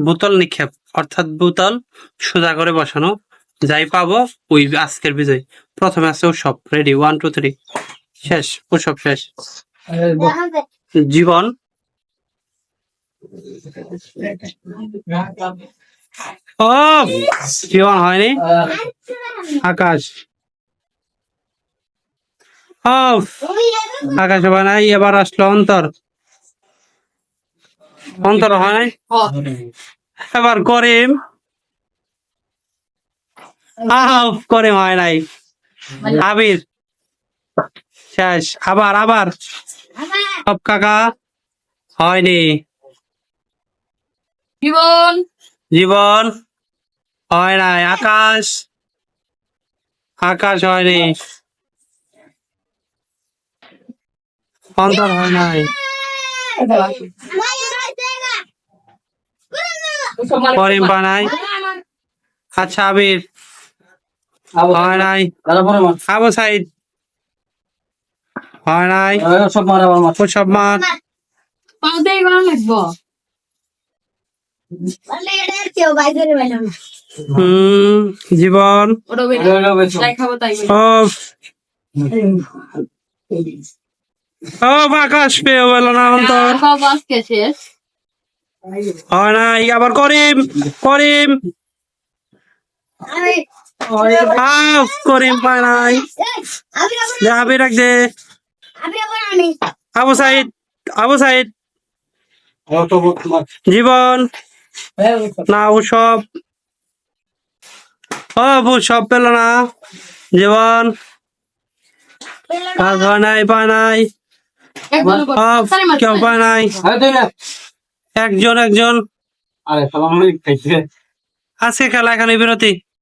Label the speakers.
Speaker 1: বোতল নিক্ষেপ অর্থাৎ বোতল সোজা করে বসানো, যাই পাবো ওই আজকের বিজয়। প্রথমে আছে উৎসব, রেডি 1 2 3 শেষ, উৎসব শেষ। জীবন, ও জীবন হয়নি। আকাশ, ও আকাশ হয় নাই। এবার আসলো অন্তর, অন্তর হয় নাই। এবার করিম, করিম হয় নাই। আবির শেষ, আবার আবার সব কাকা হয়নি।
Speaker 2: জীবন,
Speaker 1: জীবন হয় নাই। আকাশ, আকাশ হয়নি। অন্তর হয় নাই। করিম পায় নাই। আচ্ছা আবির হয় নাই। আবু সাইদ হয় নাই। উৎসব মাঠ,
Speaker 2: পাউডার বানানো লাগবো।
Speaker 1: জীবন,
Speaker 2: ওটা বের তাই খাবো তাই বলি।
Speaker 1: আকাশ পেয়ে গেল না। অন্তর
Speaker 2: সব আজকে শেষ।
Speaker 1: হয় নাই। আবার করিম, করিম করিম পায় নাই। আবির রাখ দে। আবু সাইদ, আবু সাইদ জীবন না। উৎসব, উৎসব পেল না। জীবন কাজ হয় নাই, পায় নাই। কেউ পায় নাই। একজন একজন। আজকে খেলা এখানে বিরতি।